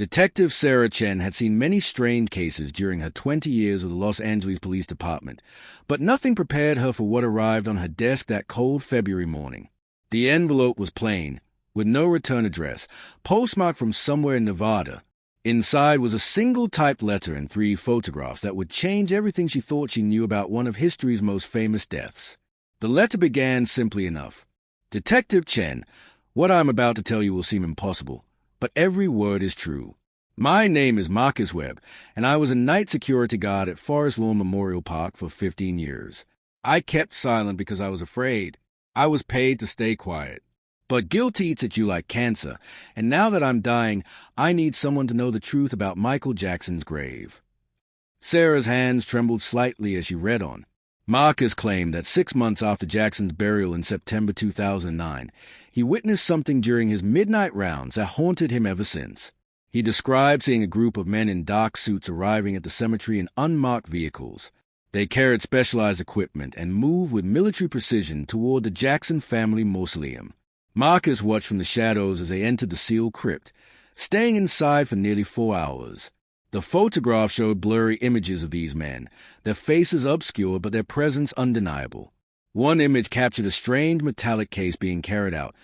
Detective Sarah Chen had seen many strange cases during her 20 years with the Los Angeles Police Department, but nothing prepared her for what arrived on her desk that cold February morning. The envelope was plain, with no return address, postmarked from somewhere in Nevada. Inside was a single typed letter and 3 photographs that would change everything she thought she knew about one of history's most famous deaths. The letter began simply enough. Detective Chen, what I'm about to tell you will seem impossible, but every word is true. My name is Marcus Webb, and I was a night security guard at Forest Lawn Memorial Park for 15 years. I kept silent because I was afraid. I was paid to stay quiet. But guilt eats at you like cancer, and now that I'm dying, I need someone to know the truth about Michael Jackson's grave. Sarah's hands trembled slightly as she read on. Marcus claimed that 6 months after Jackson's burial in September 2009, he witnessed something during his midnight rounds that haunted him ever since. He described seeing a group of men in dark suits arriving at the cemetery in unmarked vehicles. They carried specialized equipment and moved with military precision toward the Jackson family mausoleum. Marcus watched from the shadows as they entered the sealed crypt, staying inside for nearly 4 hours. The photograph showed blurry images of these men, their faces obscured but their presence undeniable. One image captured a strange metallic case being carried out,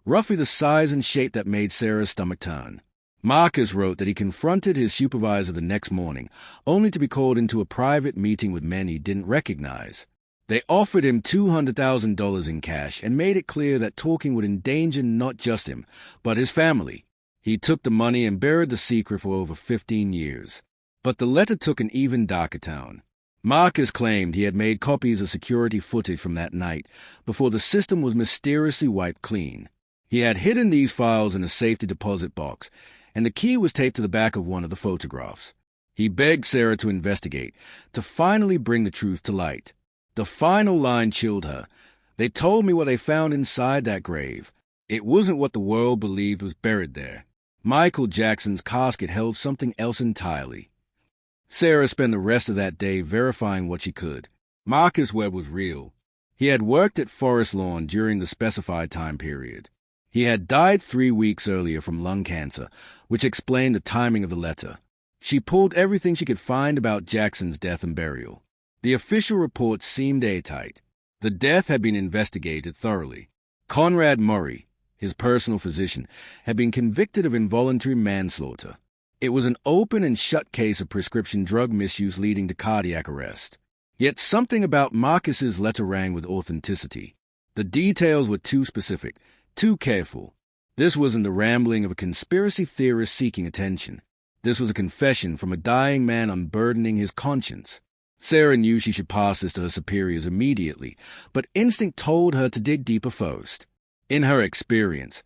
roughly the size and shape that made Sarah's stomach turn. Marcus wrote that he confronted his supervisor the next morning, only to be called into a private meeting with men he didn't recognize. They offered him $200,000 in cash and made it clear that talking would endanger not just him, but his family. He took the money and buried the secret for over 15 years. But the letter took an even darker tone. Marcus claimed he had made copies of security footage from that night before the system was mysteriously wiped clean. He had hidden these files in a safety deposit box, and the key was taped to the back of one of the photographs. He begged Sarah to investigate, to finally bring the truth to light. The final line chilled her. They told me what they found inside that grave. It wasn't what the world believed was buried there. Michael Jackson's casket held something else entirely. Sarah spent the rest of that day verifying what she could. Marcus Webb was real. He had worked at Forest Lawn during the specified time period. He had died 3 weeks earlier from lung cancer, which explained the timing of the letter. She pulled everything she could find about Jackson's death and burial. The official reports seemed airtight. The death had been investigated thoroughly. Conrad Murray, his personal physician, had been convicted of involuntary manslaughter. It was an open and shut case of prescription drug misuse leading to cardiac arrest. Yet something about Marcus's letter rang with authenticity. The details were too specific, too careful. This wasn't the rambling of a conspiracy theorist seeking attention. This was a confession from a dying man unburdening his conscience. Sarah knew she should pass this to her superiors immediately, but instinct told her to dig deeper first. In her experience,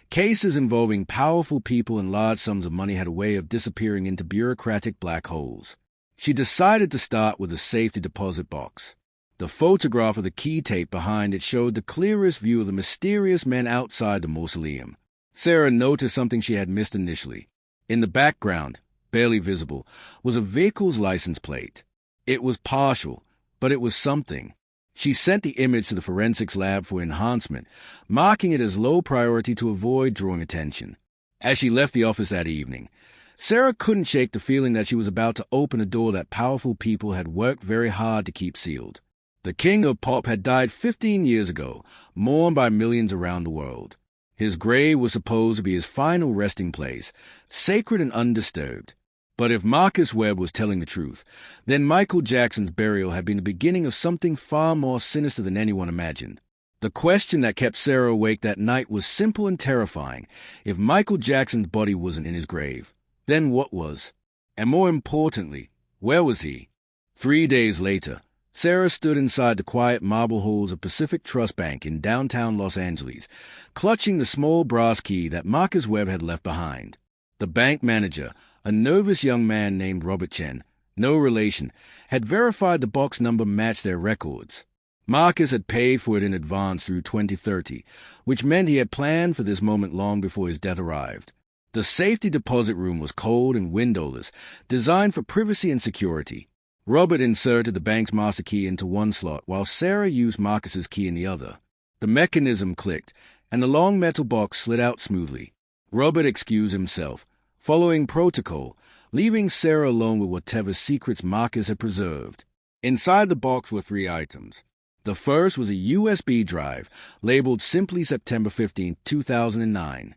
cases involving powerful people and large sums of money had a way of disappearing into bureaucratic black holes. She decided to start with a safety deposit box. The photograph of the key tape behind it showed the clearest view of the mysterious men outside the mausoleum. Sarah noticed something she had missed initially. In the background, barely visible, was a vehicle's license plate. It was partial, but it was something. She sent the image to the forensics lab for enhancement, marking it as low priority to avoid drawing attention. As she left the office that evening, Sarah couldn't shake the feeling that she was about to open a door that powerful people had worked very hard to keep sealed. The king of pop had died 15 years ago, mourned by millions around the world. His grave was supposed to be his final resting place, sacred and undisturbed. But if Marcus Webb was telling the truth, then Michael Jackson's burial had been the beginning of something far more sinister than anyone imagined. The question that kept Sarah awake that night was simple and terrifying. If Michael Jackson's body wasn't in his grave, then what was? And more importantly, where was he? 3 days later, Sarah stood inside the quiet marble halls of Pacific Trust Bank in downtown Los Angeles, clutching the small brass key that Marcus Webb had left behind. The bank manager, a nervous young man named Robert Chen, no relation, had verified the box number matched their records. Marcus had paid for it in advance through 2030, which meant he had planned for this moment long before his death arrived. The safety deposit room was cold and windowless, designed for privacy and security. Robert inserted the bank's master key into one slot, while Sarah used Marcus's key in the other. The mechanism clicked, and the long metal box slid out smoothly. Robert excused himself, following protocol, leaving Sarah alone with whatever secrets Marcus had preserved. Inside the box were 3 items. The first was a USB drive, labeled simply September 15, 2009.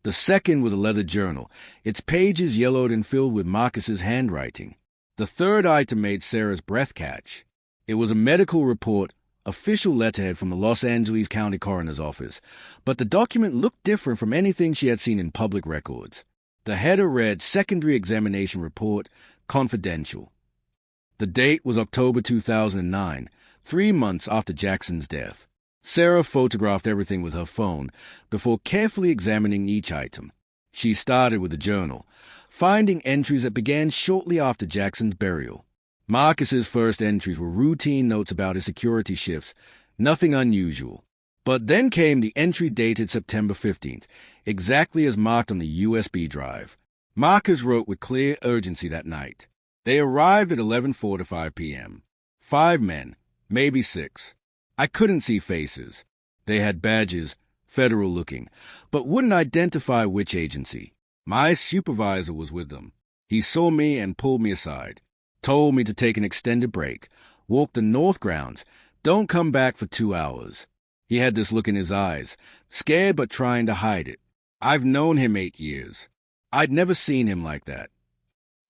The second was a leather journal, its pages yellowed and filled with Marcus's handwriting. The third item made Sarah's breath catch. It was a medical report, official letterhead from the Los Angeles County Coroner's Office, but the document looked different from anything she had seen in public records. The header read, Secondary Examination Report, Confidential. The date was October 2009, 3 months after Jackson's death. Sarah photographed everything with her phone before carefully examining each item. She started with the journal, finding entries that began shortly after Jackson's burial. Marcus's first entries were routine notes about his security shifts, nothing unusual. But then came the entry dated September 15th, exactly as marked on the USB drive. Marcus wrote with clear urgency that night. They arrived at 11:45 p.m. 5 men, maybe 6. I couldn't see faces. They had badges, federal-looking, but wouldn't identify which agency. My supervisor was with them. He saw me and pulled me aside, told me to take an extended break, walk the north grounds, don't come back for 2 hours. He had this look in his eyes, scared but trying to hide it. I've known him 8 years. I'd never seen him like that.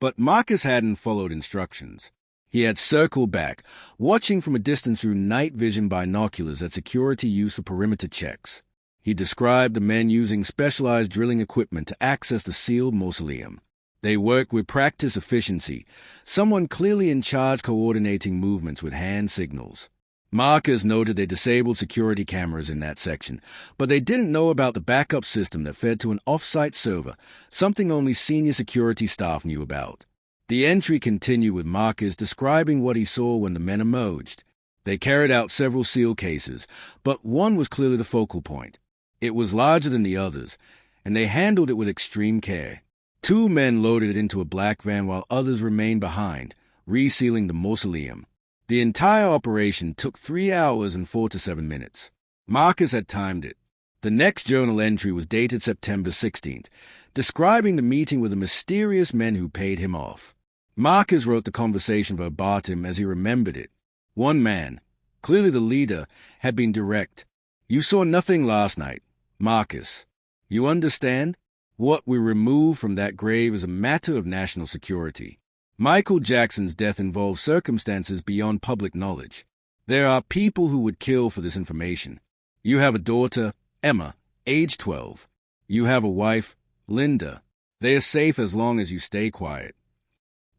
But Marcus hadn't followed instructions. He had circled back, watching from a distance through night vision binoculars that security used for perimeter checks. He described the men using specialized drilling equipment to access the sealed mausoleum. They worked with practiced efficiency, someone clearly in charge coordinating movements with hand signals. Marcus noted they disabled security cameras in that section, but they didn't know about the backup system that fed to an off-site server, something only senior security staff knew about. The entry continued with Marcus describing what he saw when the men emerged. They carried out several seal cases, but one was clearly the focal point. It was larger than the others, and they handled it with extreme care. 2 men loaded it into a black van while others remained behind, resealing the mausoleum. The entire operation took 3 hours and 4 to 7 minutes. Marcus had timed it. The next journal entry was dated September 16th, describing the meeting with the mysterious men who paid him off. Marcus wrote the conversation verbatim as he remembered it. One man, clearly the leader, had been direct. You saw nothing last night, Marcus. You understand? What we remove from that grave is a matter of national security. Michael Jackson's death involves circumstances beyond public knowledge. There are people who would kill for this information. You have a daughter, Emma, age 12. You have a wife, Linda. They are safe as long as you stay quiet.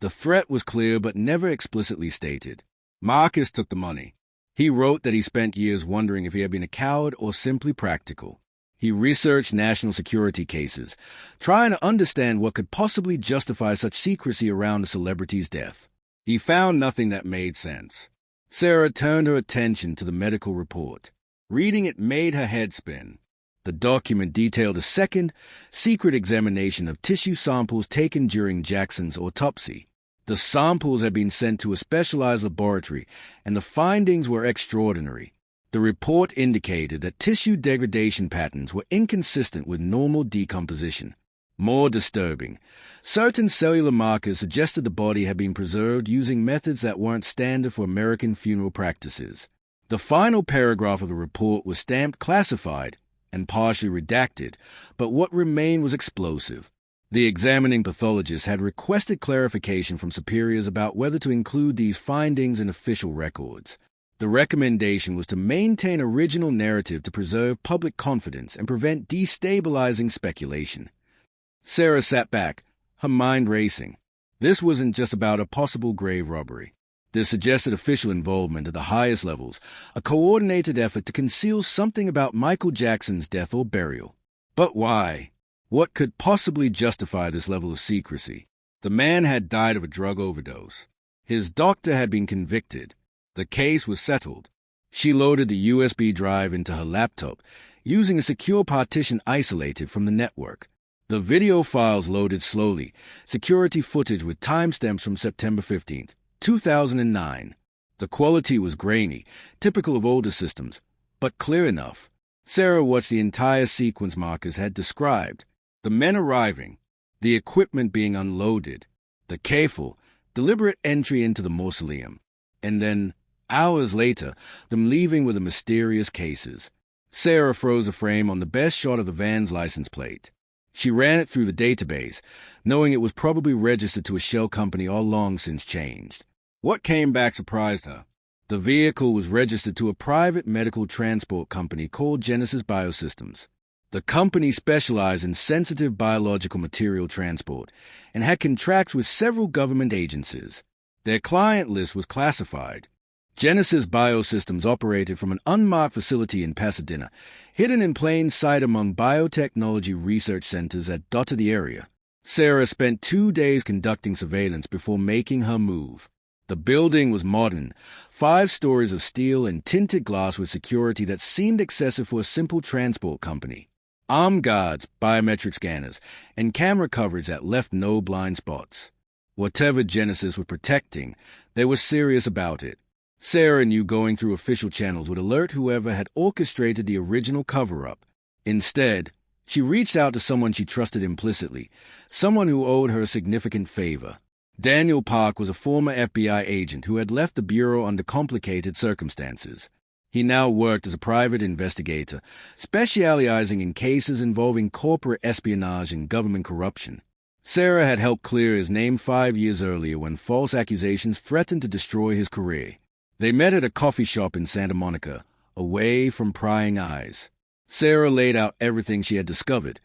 The threat was clear but never explicitly stated. Marcus took the money. He wrote that he spent years wondering if he had been a coward or simply practical. He researched national security cases, trying to understand what could possibly justify such secrecy around a celebrity's death. He found nothing that made sense. Sarah turned her attention to the medical report. Reading it made her head spin. The document detailed a second, secret examination of tissue samples taken during Jackson's autopsy. The samples had been sent to a specialized laboratory, and the findings were extraordinary. The report indicated that tissue degradation patterns were inconsistent with normal decomposition. More disturbing, certain cellular markers suggested the body had been preserved using methods that weren't standard for American funeral practices. The final paragraph of the report was stamped classified and partially redacted, but what remained was explosive. The examining pathologist had requested clarification from superiors about whether to include these findings in official records. The recommendation was to maintain original narrative to preserve public confidence and prevent destabilizing speculation. Sarah sat back, her mind racing. This wasn't just about a possible grave robbery. This suggested official involvement at the highest levels, a coordinated effort to conceal something about Michael Jackson's death or burial. But why? What could possibly justify this level of secrecy? The man had died of a drug overdose. His doctor had been convicted. The case was settled. She loaded the USB drive into her laptop, using a secure partition isolated from the network. The video files loaded slowly, security footage with timestamps from September 15th, 2009. The quality was grainy, typical of older systems, but clear enough. Sarah watched the entire sequence Marcus had described. The men arriving, the equipment being unloaded, the careful, deliberate entry into the mausoleum, and then, hours later, them leaving with the mysterious cases. Sarah froze a frame on the best shot of the van's license plate. She ran it through the database, knowing it was probably registered to a shell company all long since changed. What came back surprised her. The vehicle was registered to a private medical transport company called Genesis Biosystems. The company specialized in sensitive biological material transport and had contracts with several government agencies. Their client list was classified. Genesis Biosystems operated from an unmarked facility in Pasadena, hidden in plain sight among biotechnology research centers that dotted the area. Sarah spent 2 days conducting surveillance before making her move. The building was modern, 5 stories of steel and tinted glass with security that seemed excessive for a simple transport company. Armed guards, biometric scanners, and camera coverage that left no blind spots. Whatever Genesis was protecting, they were serious about it. Sarah knew going through official channels would alert whoever had orchestrated the original cover-up. Instead, she reached out to someone she trusted implicitly, someone who owed her a significant favor. Daniel Park was a former FBI agent who had left the Bureau under complicated circumstances. He now worked as a private investigator, specializing in cases involving corporate espionage and government corruption. Sarah had helped clear his name 5 years earlier when false accusations threatened to destroy his career. They met at a coffee shop in Santa Monica, away from prying eyes. Sarah laid out everything she had discovered,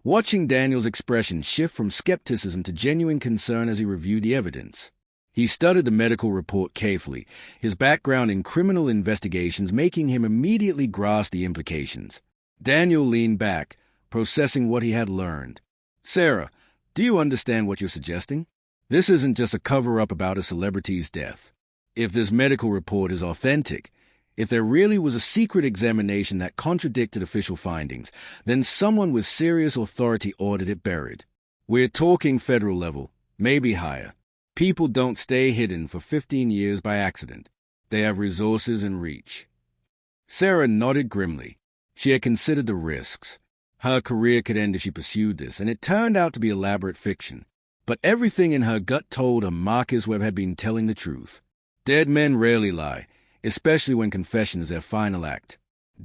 watching Daniel's expression shift from skepticism to genuine concern as he reviewed the evidence. He studied the medical report carefully, his background in criminal investigations making him immediately grasp the implications. Daniel leaned back, processing what he had learned. "Sarah, do you understand what you're suggesting? This isn't just a cover-up about a celebrity's death. If this medical report is authentic, if there really was a secret examination that contradicted official findings, then someone with serious authority ordered it buried. We're talking federal level, maybe higher. People don't stay hidden for 15 years by accident. They have resources and reach." Sarah nodded grimly. She had considered the risks. Her career could end if she pursued this, and it turned out to be elaborate fiction. But everything in her gut told her Marcus Webb had been telling the truth. Dead men rarely lie, especially when confession is their final act.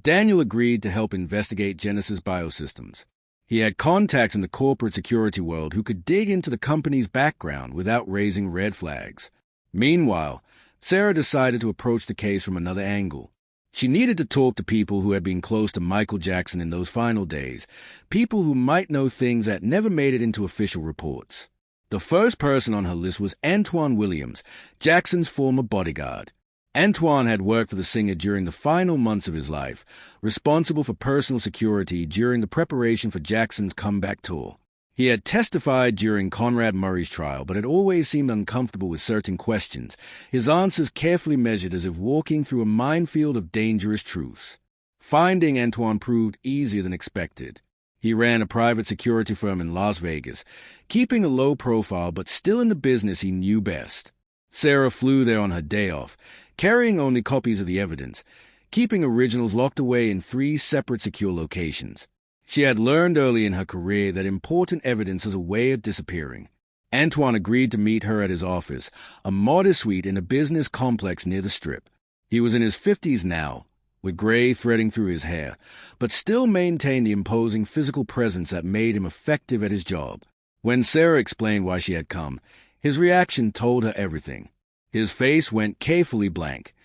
Daniel agreed to help investigate Genesis Biosystems. He had contacts in the corporate security world who could dig into the company's background without raising red flags. Meanwhile, Sarah decided to approach the case from another angle. She needed to talk to people who had been close to Michael Jackson in those final days, people who might know things that never made it into official reports. The first person on her list was Antwan Williams, Jackson's former bodyguard. Antwan had worked for the singer during the final months of his life, responsible for personal security during the preparation for Jackson's comeback tour. He had testified during Conrad Murray's trial, but had always seemed uncomfortable with certain questions, his answers carefully measured as if walking through a minefield of dangerous truths. Finding Antwan proved easier than expected. He ran a private security firm in Las Vegas, keeping a low profile but still in the business he knew best. Sarah flew there on her day off, carrying only copies of the evidence, keeping originals locked away in 3 separate secure locations. She had learned early in her career that important evidence is a way of disappearing. Antwan agreed to meet her at his office, a modest suite in a business complex near the Strip. He was in his 50s now, with gray threading through his hair, but still maintained the imposing physical presence that made him effective at his job. When Sarah explained why she had come, his reaction told her everything. His face went carefully blank,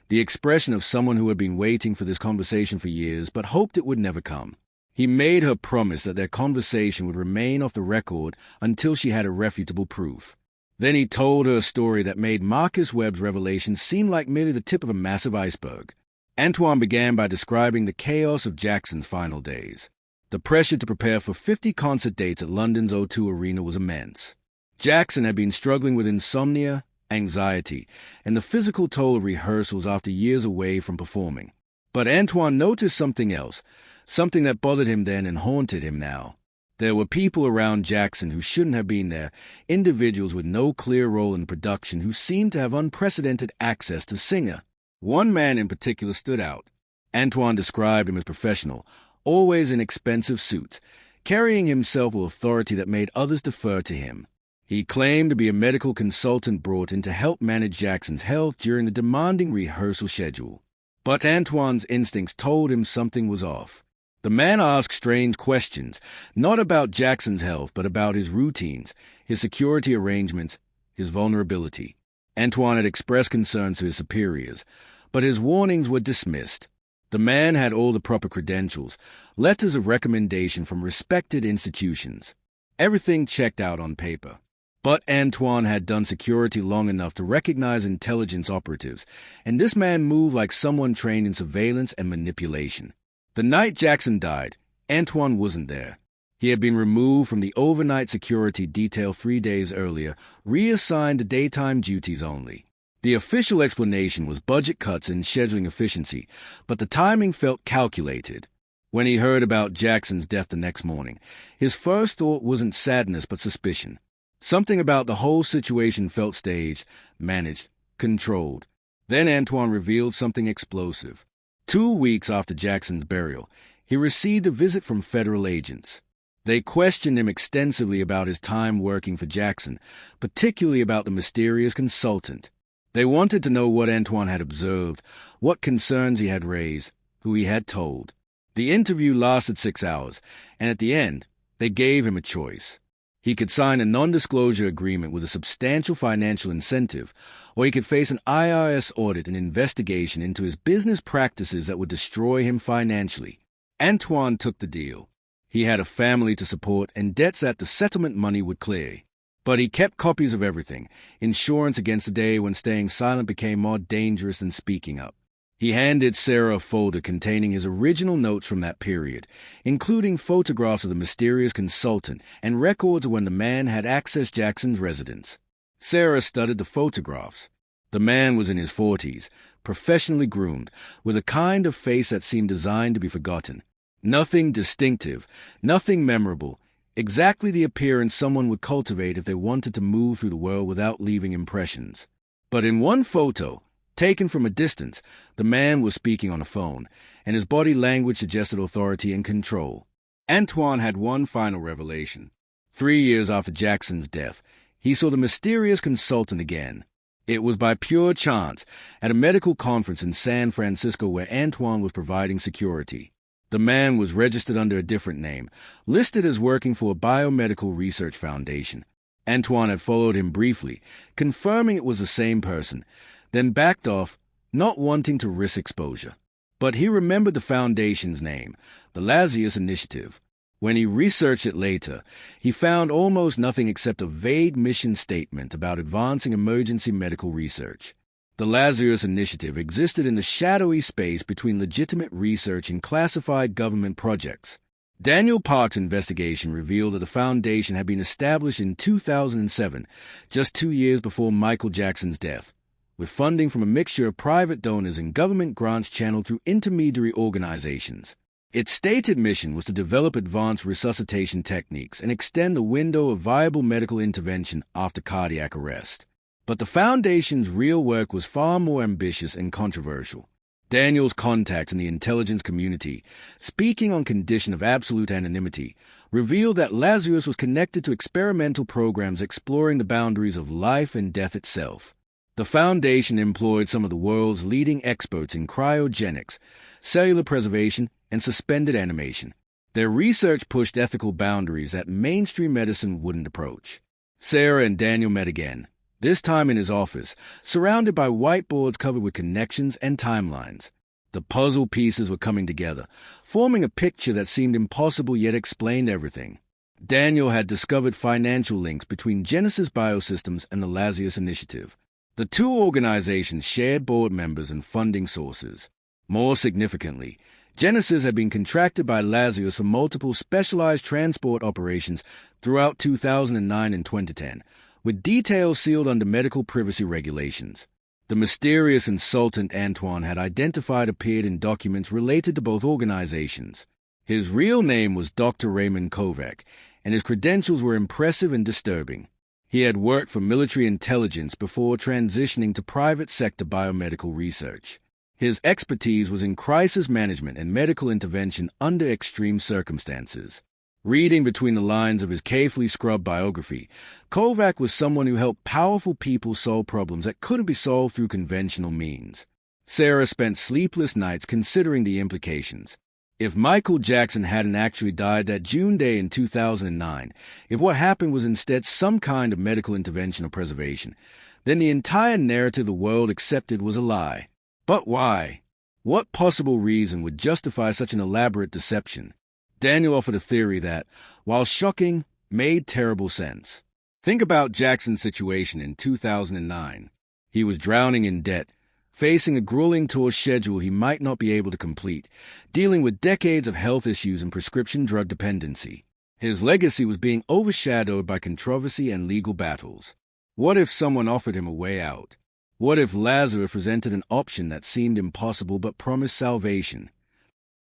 the expression of someone who had been waiting for this conversation for years but hoped it would never come. He made her promise that their conversation would remain off the record until she had irrefutable proof. Then he told her a story that made Marcus Webb's revelation seem like merely the tip of a massive iceberg. Antwan began by describing the chaos of Jackson's final days. The pressure to prepare for 50 concert dates at London's O2 Arena was immense. Jackson had been struggling with insomnia, anxiety, and the physical toll of rehearsals after years away from performing. But Antwan noticed something else, something that bothered him then and haunted him now. There were people around Jackson who shouldn't have been there, individuals with no clear role in production who seemed to have unprecedented access to Singer. One man in particular stood out. Antwan described him as professional, always in expensive suits, carrying himself with authority that made others defer to him. He claimed to be a medical consultant brought in to help manage Jackson's health during the demanding rehearsal schedule. But Antoine's instincts told him something was off. The man asked strange questions, not about Jackson's health, but about his routines, his security arrangements, his vulnerability. Antoine had expressed concerns to his superiors, but his warnings were dismissed. The man had all the proper credentials, letters of recommendation from respected institutions. Everything checked out on paper. But Antoine had done security long enough to recognize intelligence operatives, and this man moved like someone trained in surveillance and manipulation. The night Jackson died, Antoine wasn't there. He had been removed from the overnight security detail 3 days earlier, reassigned to daytime duties only. The official explanation was budget cuts and scheduling efficiency, but the timing felt calculated. When he heard about Jackson's death the next morning, his first thought wasn't sadness but suspicion. Something about the whole situation felt staged, managed, controlled. Then Antoine revealed something explosive. 2 weeks after Jackson's burial, he received a visit from federal agents. They questioned him extensively about his time working for Jackson, particularly about the mysterious consultant. They wanted to know what Antoine had observed, what concerns he had raised, who he had told. The interview lasted 6 hours, and at the end, they gave him a choice. He could sign a non-disclosure agreement with a substantial financial incentive, or he could face an IRS audit and investigation into his business practices that would destroy him financially. Antoine took the deal. He had a family to support and debts that the settlement money would clear. But he kept copies of everything, insurance against the day when staying silent became more dangerous than speaking up. He handed Sarah a folder containing his original notes from that period, including photographs of the mysterious consultant and records of when the man had accessed Jackson's residence. Sarah studied the photographs. The man was in his 40s, professionally groomed, with a kind of face that seemed designed to be forgotten. Nothing distinctive, nothing memorable, exactly the appearance someone would cultivate if they wanted to move through the world without leaving impressions. But in one photo, taken from a distance, the man was speaking on a phone, and his body language suggested authority and control. Antoine had one final revelation. 3 years after Jackson's death, he saw the mysterious consultant again. It was by pure chance, at a medical conference in San Francisco where Antoine was providing security. The man was registered under a different name, listed as working for a biomedical research foundation. Antoine had followed him briefly, confirming it was the same person, then backed off, not wanting to risk exposure. But he remembered the foundation's name, the Lazarus Initiative. When he researched it later, he found almost nothing except a vague mission statement about advancing emergency medical research. The Lazarus Initiative existed in the shadowy space between legitimate research and classified government projects. Daniel Park's investigation revealed that the foundation had been established in 2007, just 2 years before Michael Jackson's death, with funding from a mixture of private donors and government grants channeled through intermediary organizations. Its stated mission was to develop advanced resuscitation techniques and extend the window of viable medical intervention after cardiac arrest. But the Foundation's real work was far more ambitious and controversial. Daniel's contacts in the intelligence community, speaking on condition of absolute anonymity, revealed that Lazarus was connected to experimental programs exploring the boundaries of life and death itself. The Foundation employed some of the world's leading experts in cryogenics, cellular preservation, and suspended animation. Their research pushed ethical boundaries that mainstream medicine wouldn't approach. Sarah and Daniel met again, this time in his office, surrounded by whiteboards covered with connections and timelines. The puzzle pieces were coming together, forming a picture that seemed impossible yet explained everything. Daniel had discovered financial links between Genesis Biosystems and the Lazarus Initiative. The two organizations shared board members and funding sources. More significantly, Genesis had been contracted by Lazarus for multiple specialized transport operations throughout 2009 and 2010, with details sealed under medical privacy regulations. The mysterious consultant Antoine had identified appeared in documents related to both organizations. His real name was Dr. Raymond Kovac, and his credentials were impressive and disturbing. He had worked for military intelligence before transitioning to private sector biomedical research. His expertise was in crisis management and medical intervention under extreme circumstances. Reading between the lines of his carefully scrubbed biography, Kovac was someone who helped powerful people solve problems that couldn't be solved through conventional means. Sarah spent sleepless nights considering the implications. If Michael Jackson hadn't actually died that June day in 2009, if what happened was instead some kind of medical intervention or preservation, then the entire narrative the world accepted was a lie. But why? What possible reason would justify such an elaborate deception? Daniel offered a theory that, while shocking, made terrible sense. Think about Jackson's situation in 2009. He was drowning in debt, facing a grueling tour schedule he might not be able to complete, dealing with decades of health issues and prescription drug dependency. His legacy was being overshadowed by controversy and legal battles. What if someone offered him a way out? What if Lazarus presented an option that seemed impossible but promised salvation?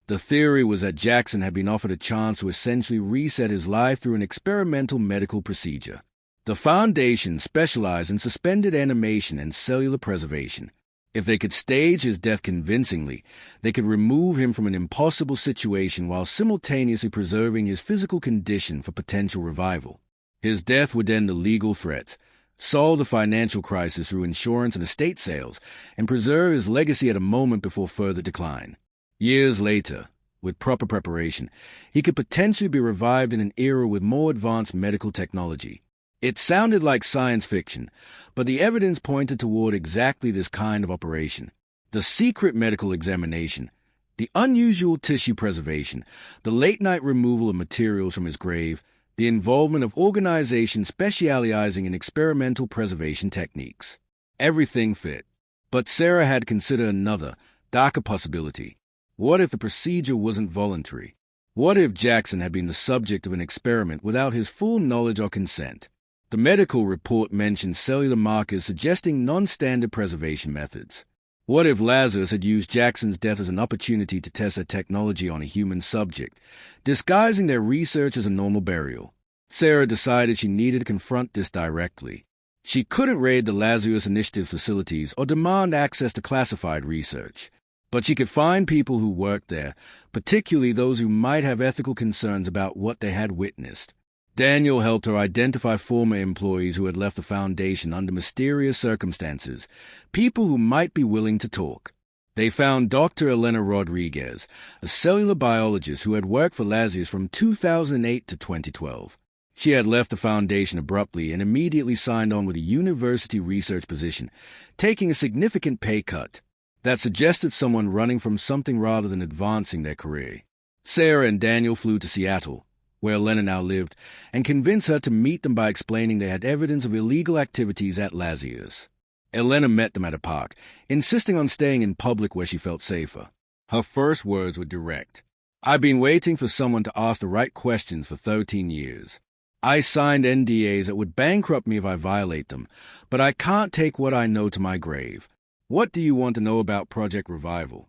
The theory was that Jackson had been offered a chance to essentially reset his life through an experimental medical procedure. The Foundation specialized in suspended animation and cellular preservation. If they could stage his death convincingly, they could remove him from an impossible situation while simultaneously preserving his physical condition for potential revival. His death would end the legal threats, solve the financial crisis through insurance and estate sales, and preserve his legacy at a moment before further decline. Years later, with proper preparation, he could potentially be revived in an era with more advanced medical technology. It sounded like science fiction, but the evidence pointed toward exactly this kind of operation. The secret medical examination, the unusual tissue preservation, the late-night removal of materials from his grave, the involvement of organizations specializing in experimental preservation techniques. Everything fit. But Sarah had considered another, darker possibility. What if the procedure wasn't voluntary? What if Jackson had been the subject of an experiment without his full knowledge or consent? The medical report mentioned cellular markers suggesting non-standard preservation methods. What if Lazarus had used Jackson's death as an opportunity to test their technology on a human subject, disguising their research as a normal burial? Sarah decided she needed to confront this directly. She couldn't raid the Lazarus Initiative facilities or demand access to classified research. But she could find people who worked there, particularly those who might have ethical concerns about what they had witnessed. Daniel helped her identify former employees who had left the Foundation under mysterious circumstances, people who might be willing to talk. They found Dr. Elena Rodriguez, a cellular biologist who had worked for Lazarus from 2008 to 2012. She had left the Foundation abruptly and immediately signed on with a university research position, taking a significant pay cut. That suggested someone running from something rather than advancing their career. Sarah and Daniel flew to Seattle, where Elena now lived, and convinced her to meet them by explaining they had evidence of illegal activities at Lazarus. Elena met them at a park, insisting on staying in public where she felt safer. Her first words were direct. "I've been waiting for someone to ask the right questions for 13 years. I signed NDAs that would bankrupt me if I violate them, but I can't take what I know to my grave. What do you want to know about Project Revival?"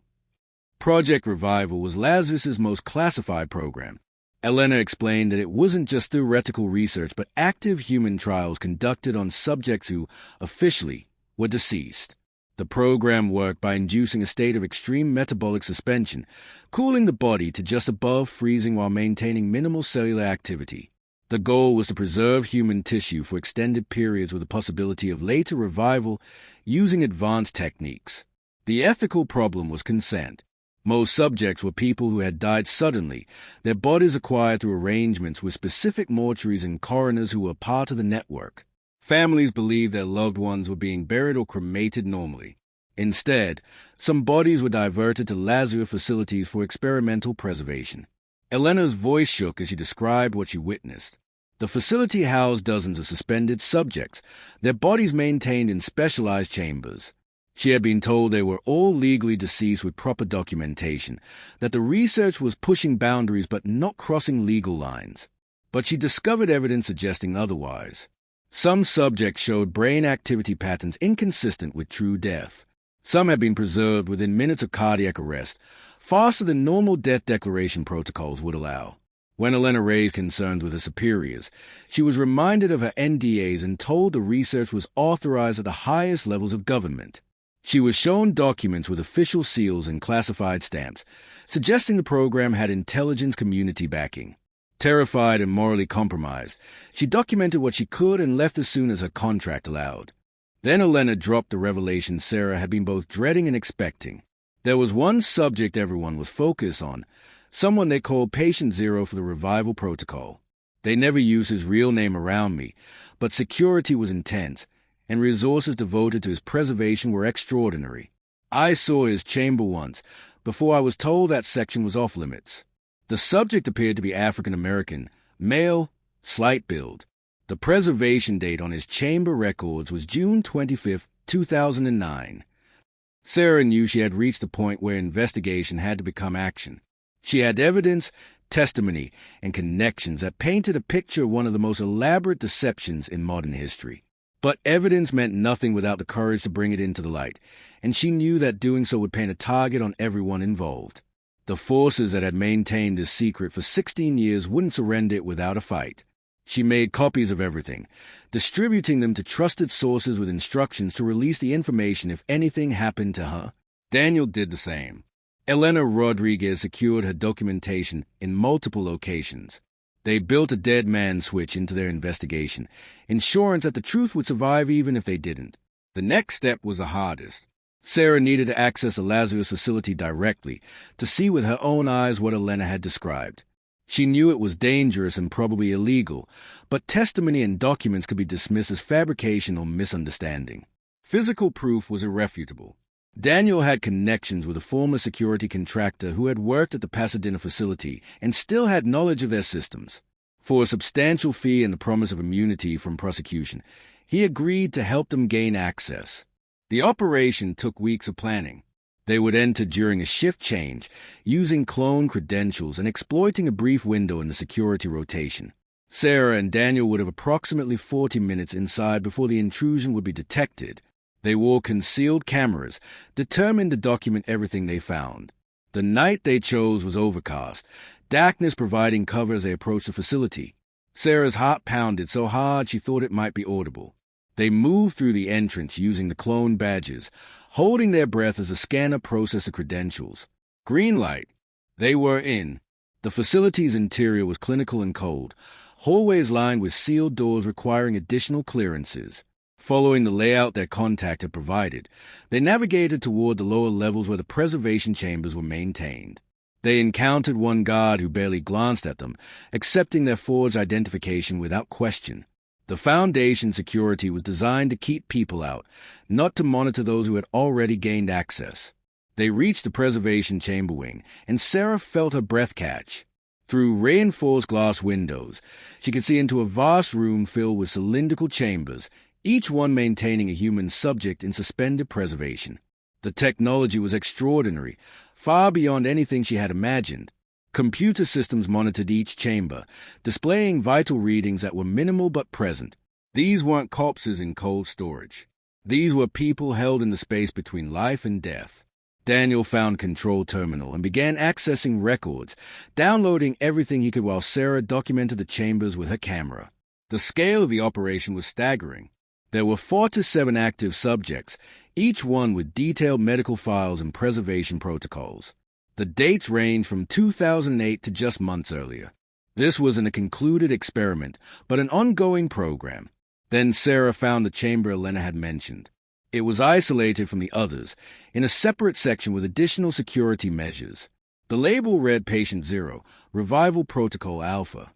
Project Revival was Lazarus's most classified program. Elena explained that it wasn't just theoretical research, but active human trials conducted on subjects who, officially, were deceased. The program worked by inducing a state of extreme metabolic suspension, cooling the body to just above freezing while maintaining minimal cellular activity. The goal was to preserve human tissue for extended periods with the possibility of later revival using advanced techniques. The ethical problem was consent. Most subjects were people who had died suddenly, their bodies acquired through arrangements with specific mortuaries and coroners who were part of the network. Families believed their loved ones were being buried or cremated normally. Instead, some bodies were diverted to Lazarus facilities for experimental preservation. Elena's voice shook as she described what she witnessed. The facility housed dozens of suspended subjects, their bodies maintained in specialized chambers. She had been told they were all legally deceased with proper documentation, that the research was pushing boundaries but not crossing legal lines. But she discovered evidence suggesting otherwise. Some subjects showed brain activity patterns inconsistent with true death. Some had been preserved within minutes of cardiac arrest, faster than normal death declaration protocols would allow. When Elena raised concerns with her superiors, she was reminded of her NDAs and told the research was authorized at the highest levels of government. She was shown documents with official seals and classified stamps, suggesting the program had intelligence community backing. Terrified and morally compromised, she documented what she could and left as soon as her contract allowed. Then Elena dropped the revelation Sarah had been both dreading and expecting. There was one subject everyone was focused on, someone they called Patient Zero for the revival protocol. They never used his real name around me, but security was intense, and resources devoted to his preservation were extraordinary. I saw his chamber once, before I was told that section was off-limits. The subject appeared to be African-American, male, slight build. The preservation date on his chamber records was June 25, 2009. Sarah knew she had reached the point where investigation had to become action. She had evidence, testimony, and connections that painted a picture of one of the most elaborate deceptions in modern history. But evidence meant nothing without the courage to bring it into the light, and she knew that doing so would paint a target on everyone involved. The forces that had maintained this secret for 16 years wouldn't surrender it without a fight. She made copies of everything, distributing them to trusted sources with instructions to release the information if anything happened to her. Daniel did the same. Elena Rodriguez secured her documentation in multiple locations. They built a dead man switch into their investigation, ensuring that the truth would survive even if they didn't. The next step was the hardest. Sarah needed to access the Lazarus facility directly to see with her own eyes what Elena had described. She knew it was dangerous and probably illegal, but testimony and documents could be dismissed as fabrication or misunderstanding. Physical proof was irrefutable. Daniel had connections with a former security contractor who had worked at the Pasadena facility and still had knowledge of their systems. For a substantial fee and the promise of immunity from prosecution, he agreed to help them gain access. The operation took weeks of planning. They would enter during a shift change, using clone credentials and exploiting a brief window in the security rotation. Sarah and Daniel would have approximately 40 minutes inside before the intrusion would be detected. They wore concealed cameras, determined to document everything they found. The night they chose was overcast, darkness providing cover as they approached the facility. Sarah's heart pounded so hard she thought it might be audible. They moved through the entrance using the clone badges, holding their breath as the scanner processed the credentials. Green light. They were in. The facility's interior was clinical and cold, hallways lined with sealed doors requiring additional clearances. Following the layout their contact had provided, they navigated toward the lower levels where the preservation chambers were maintained. They encountered one guard who barely glanced at them, accepting their forged identification without question. The Foundation security was designed to keep people out, not to monitor those who had already gained access. They reached the preservation chamber wing, and Sarah felt her breath catch. Through reinforced glass windows, she could see into a vast room filled with cylindrical chambers, each one maintaining a human subject in suspended preservation. The technology was extraordinary, far beyond anything she had imagined. Computer systems monitored each chamber, displaying vital readings that were minimal but present. These weren't corpses in cold storage. These were people held in the space between life and death. Daniel found Control Terminal and began accessing records, downloading everything he could while Sarah documented the chambers with her camera. The scale of the operation was staggering. There were 4 to 7 active subjects, each one with detailed medical files and preservation protocols. The dates ranged from 2008 to just months earlier. This wasn't a concluded experiment, but an ongoing program. Then Sarah found the chamber Elena had mentioned. It was isolated from the others, in a separate section with additional security measures. The label read Patient Zero, Revival Protocol Alpha.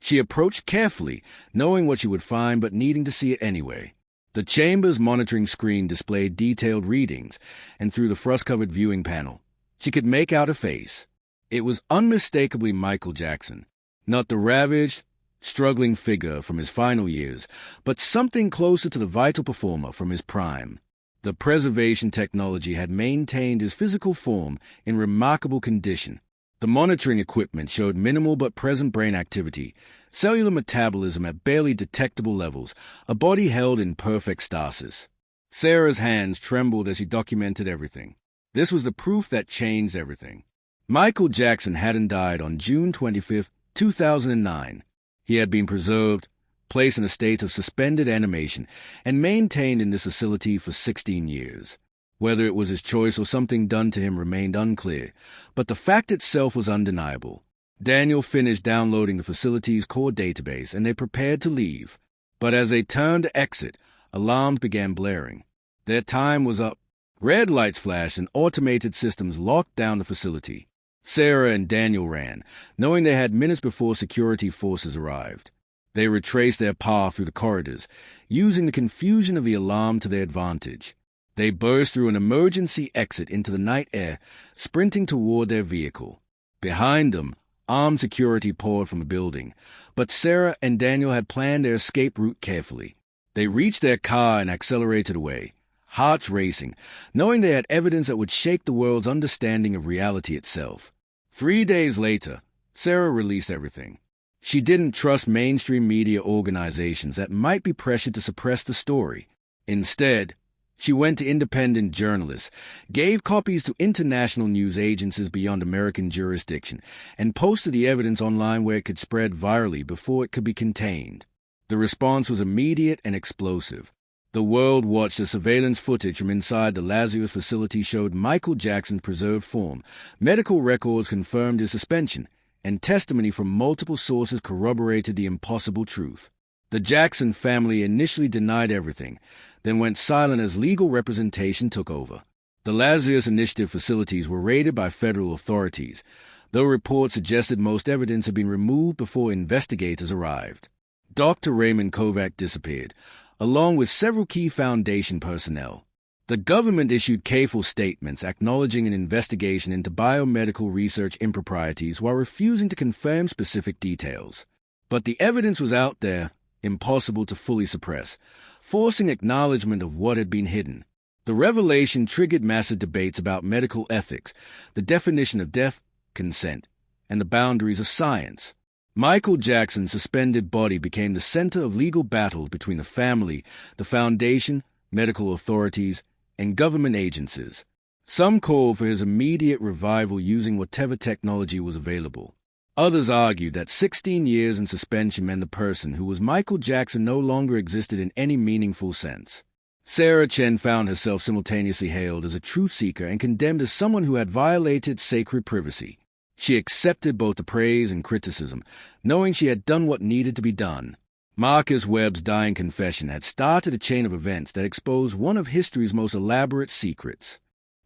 She approached carefully, knowing what she would find but needing to see it anyway. The chamber's monitoring screen displayed detailed readings, and through the frost-covered viewing panel, she could make out a face. It was unmistakably Michael Jackson, not the ravaged, struggling figure from his final years, but something closer to the vital performer from his prime. The preservation technology had maintained his physical form in remarkable condition. The monitoring equipment showed minimal but present brain activity, cellular metabolism at barely detectable levels, a body held in perfect stasis. Sarah's hands trembled as she documented everything. This was the proof that changed everything. Michael Jackson hadn't died on June 25, 2009. He had been preserved, placed in a state of suspended animation, and maintained in this facility for 16 years. Whether it was his choice or something done to him remained unclear, but the fact itself was undeniable. Daniel finished downloading the facility's core database and they prepared to leave. But as they turned to exit, alarms began blaring. Their time was up. Red lights flashed and automated systems locked down the facility. Sarah and Daniel ran, knowing they had minutes before security forces arrived. They retraced their path through the corridors, using the confusion of the alarm to their advantage. They burst through an emergency exit into the night air, sprinting toward their vehicle. Behind them, armed security poured from the building, but Sarah and Daniel had planned their escape route carefully. They reached their car and accelerated away, hearts racing, knowing they had evidence that would shake the world's understanding of reality itself. 3 days later, Sarah released everything. She didn't trust mainstream media organizations that might be pressured to suppress the story. Instead, she went to independent journalists, gave copies to international news agencies beyond American jurisdiction, and posted the evidence online where it could spread virally before it could be contained. The response was immediate and explosive. The world watched as surveillance footage from inside the Lazarus facility showed Michael Jackson's preserved form, medical records confirmed his suspension, and testimony from multiple sources corroborated the impossible truth. The Jackson family initially denied everything, then went silent as legal representation took over. The Lazarus Initiative facilities were raided by federal authorities, though reports suggested most evidence had been removed before investigators arrived. Dr. Raymond Kovac disappeared, along with several key Foundation personnel. The government issued careful statements acknowledging an investigation into biomedical research improprieties while refusing to confirm specific details. But the evidence was out there, impossible to fully suppress, forcing acknowledgement of what had been hidden. The revelation triggered massive debates about medical ethics, the definition of death, consent, and the boundaries of science. Michael Jackson's suspended body became the center of legal battles between the family, the Foundation, medical authorities, and government agencies. Some called for his immediate revival using whatever technology was available. Others argued that 16 years in suspension meant the person who was Michael Jackson no longer existed in any meaningful sense. Sarah Chen found herself simultaneously hailed as a truth seeker and condemned as someone who had violated sacred privacy. She accepted both the praise and criticism, knowing she had done what needed to be done. Marcus Webb's dying confession had started a chain of events that exposed one of history's most elaborate secrets.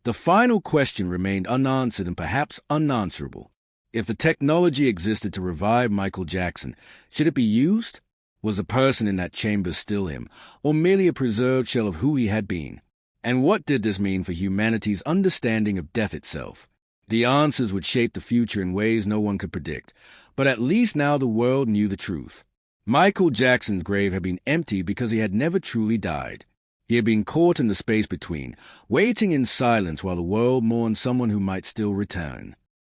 The final question remained unanswered and perhaps unanswerable. If the technology existed to revive Michael Jackson, should it be used? Was the person in that chamber still him, or merely a preserved shell of who he had been? And what did this mean for humanity's understanding of death itself? The answers would shape the future in ways no one could predict, but at least now the world knew the truth. Michael Jackson's grave had been empty because he had never truly died. He had been caught in the space between, waiting in silence while the world mourned someone who might still return.